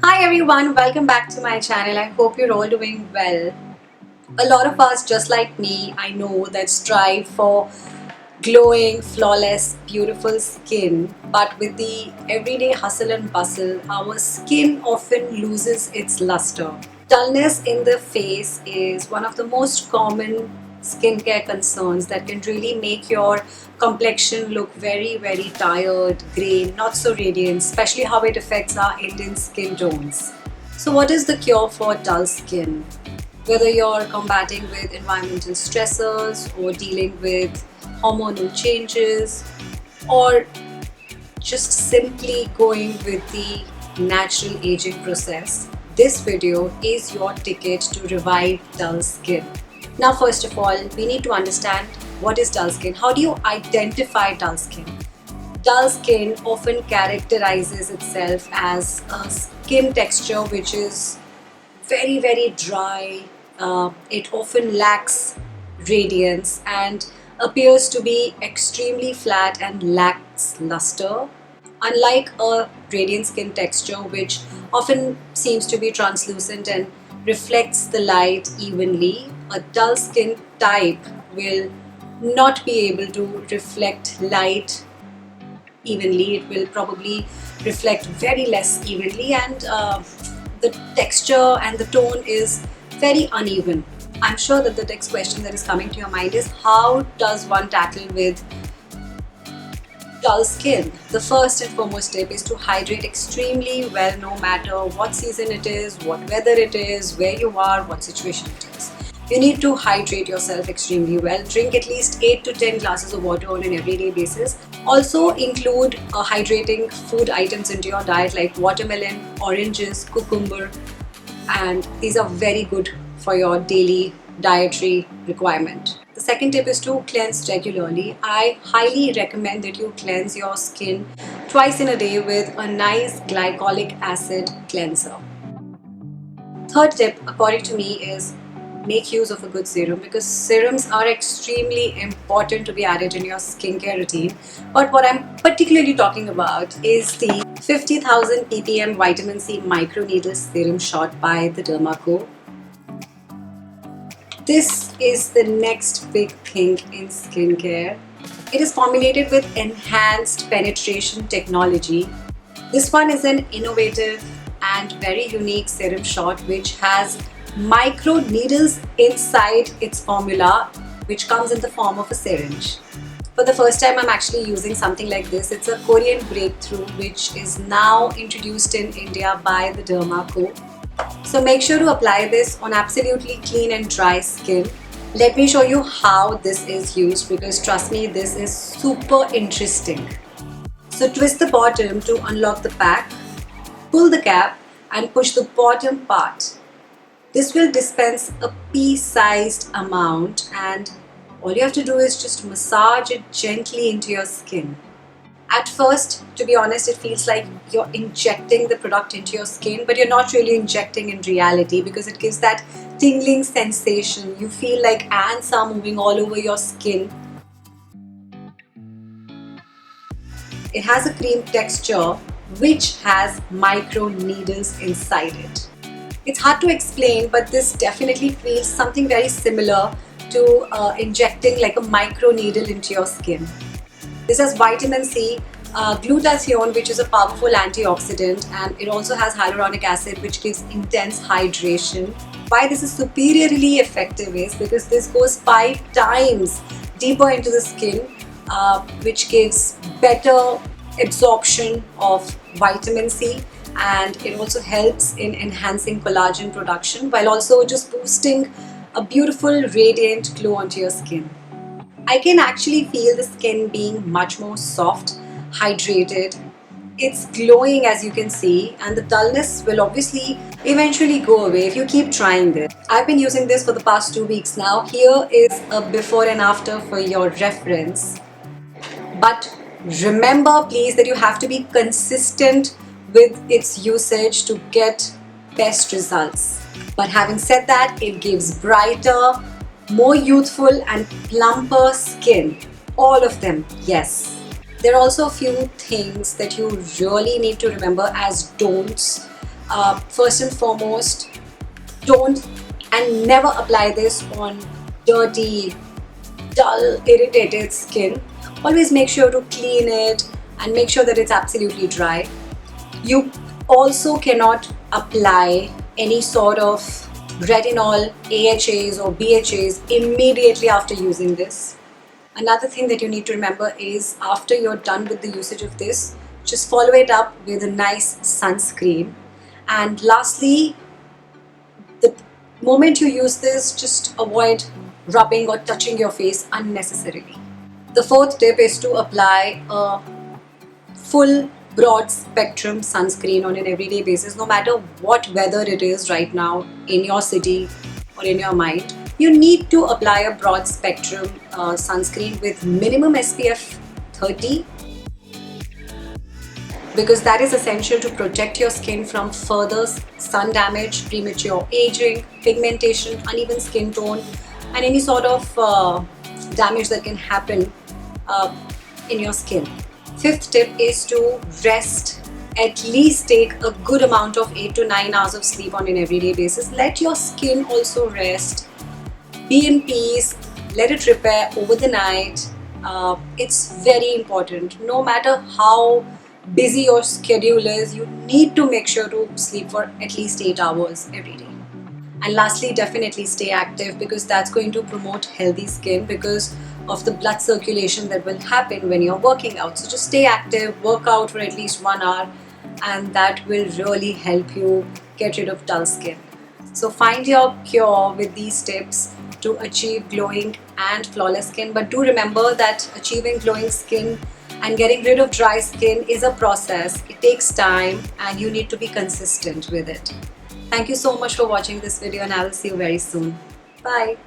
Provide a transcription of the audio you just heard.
Hi everyone, welcome back to my channel. I hope you're all doing well. A lot of us, just like me, I know that strive for glowing, flawless, beautiful skin. But with the everyday hustle and bustle, our skin often loses its luster. Dullness in the face is one of the most common skincare concerns that can really make your complexion look very tired, grey, not so radiant, especially how it affects our Indian skin tones. So, what is the cure for dull skin? Whether you're combating with environmental stressors or dealing with hormonal changes or just simply going with the natural aging process, this video is your ticket to revive dull skin. Now, first of all, we need to understand what is dull skin. How do you identify dull skin? Dull skin often characterizes itself as a skin texture which is very dry. It often lacks radiance and appears to be extremely flat and lacks luster. Unlike a radiant skin texture, which often seems to be translucent and reflects the light evenly, a dull skin type will not be able to reflect light evenly. It will probably reflect very less evenly, and the texture and the tone is very uneven. I'm sure that the next question that is coming to your mind is, how does one tackle with dull skin? The first and foremost tip is to hydrate extremely well, no matter what season it is, what weather it is, where you are, what situation it is. You need to hydrate yourself extremely well. Drink at least 8 to 10 glasses of water on an everyday basis. Also include hydrating food items into your diet like watermelon, oranges, cucumber, and these are very good for your daily dietary requirement. The second tip is to cleanse regularly. I highly recommend that you cleanse your skin twice in a day with a nice glycolic acid cleanser. Third tip, according to me, is make use of a good serum, because serums are extremely important to be added in your skincare routine. But what I'm particularly talking about is the 50,000 ppm vitamin C microneedle serum shot by the Dermaco. This is the next big thing in skincare. It is formulated with enhanced penetration technology. This one is an innovative and very unique serum shot which has micro needles inside its formula, which comes in the form of a syringe. For the first time, I'm actually using something like this. It's a Korean breakthrough which is now introduced in India by the Dermaco. So make sure to apply this on absolutely clean and dry skin. Let me show you how this is used, because trust me, this is super interesting. So twist the bottom to unlock the pack, pull the cap and push the bottom part. This will dispense a pea-sized amount, and all you have to do is just massage it gently into your skin. At first, to be honest, it feels like you're injecting the product into your skin, but you're not really injecting in reality, because it gives that tingling sensation. You feel like ants are moving all over your skin. It has a cream texture which has micro needles inside it. It's hard to explain, but this definitely feels something very similar to injecting like a micro needle into your skin. This has vitamin C, glutathione, which is a powerful antioxidant, and it also has hyaluronic acid, which gives intense hydration. Why this is superiorly effective is because this goes 5 times deeper into the skin, which gives better absorption of vitamin C, and it also helps in enhancing collagen production while also just boosting a beautiful radiant glow onto your skin. I can actually feel the skin being much more soft, hydrated. It's glowing, as you can see, and the dullness will obviously eventually go away if you keep trying this. I've been using this for the past 2 weeks now. Here is a before and after for your reference. But remember please that you have to be consistent with its usage to get best results. But having said that, it gives brighter, more youthful and plumper skin. All of them, yes. There are also a few things that you really need to remember as don'ts First and foremost, don't and never apply this on dirty, dull, irritated skin. Always make sure to clean it and make sure that it's absolutely dry. You also cannot apply any sort of retinol, AHAs or BHAs immediately after using this. Another thing that you need to remember is after you're done with the usage of this, just follow it up with a nice sunscreen. And lastly, the moment you use this, just avoid rubbing or touching your face unnecessarily. The fourth tip is to apply a full broad spectrum sunscreen on an everyday basis, no matter what weather it is right now in your city or in your mind. You need to apply a broad spectrum sunscreen with minimum SPF 30, because that is essential to protect your skin from further sun damage, premature aging, pigmentation, uneven skin tone, and any sort of damage that can happen in your skin. Fifth tip is to rest. At least take a good amount of 8 to 9 hours of sleep on an everyday basis. Let your skin also rest. Be in peace. Let it repair over the night. It's very important. No matter how busy your schedule is, you need to make sure to sleep for at least 8 hours every day. And lastly, definitely stay active, because that's going to promote healthy skin because of the blood circulation that will happen when you're working out. So just stay active, work out for at least 1 hour, and that will really help you get rid of dull skin. So find your cure with these tips to achieve glowing and flawless skin. But do remember that achieving glowing skin and getting rid of dry skin is a process. It takes time and you need to be consistent with it. Thank you so much for watching this video, and I will see you very soon. Bye.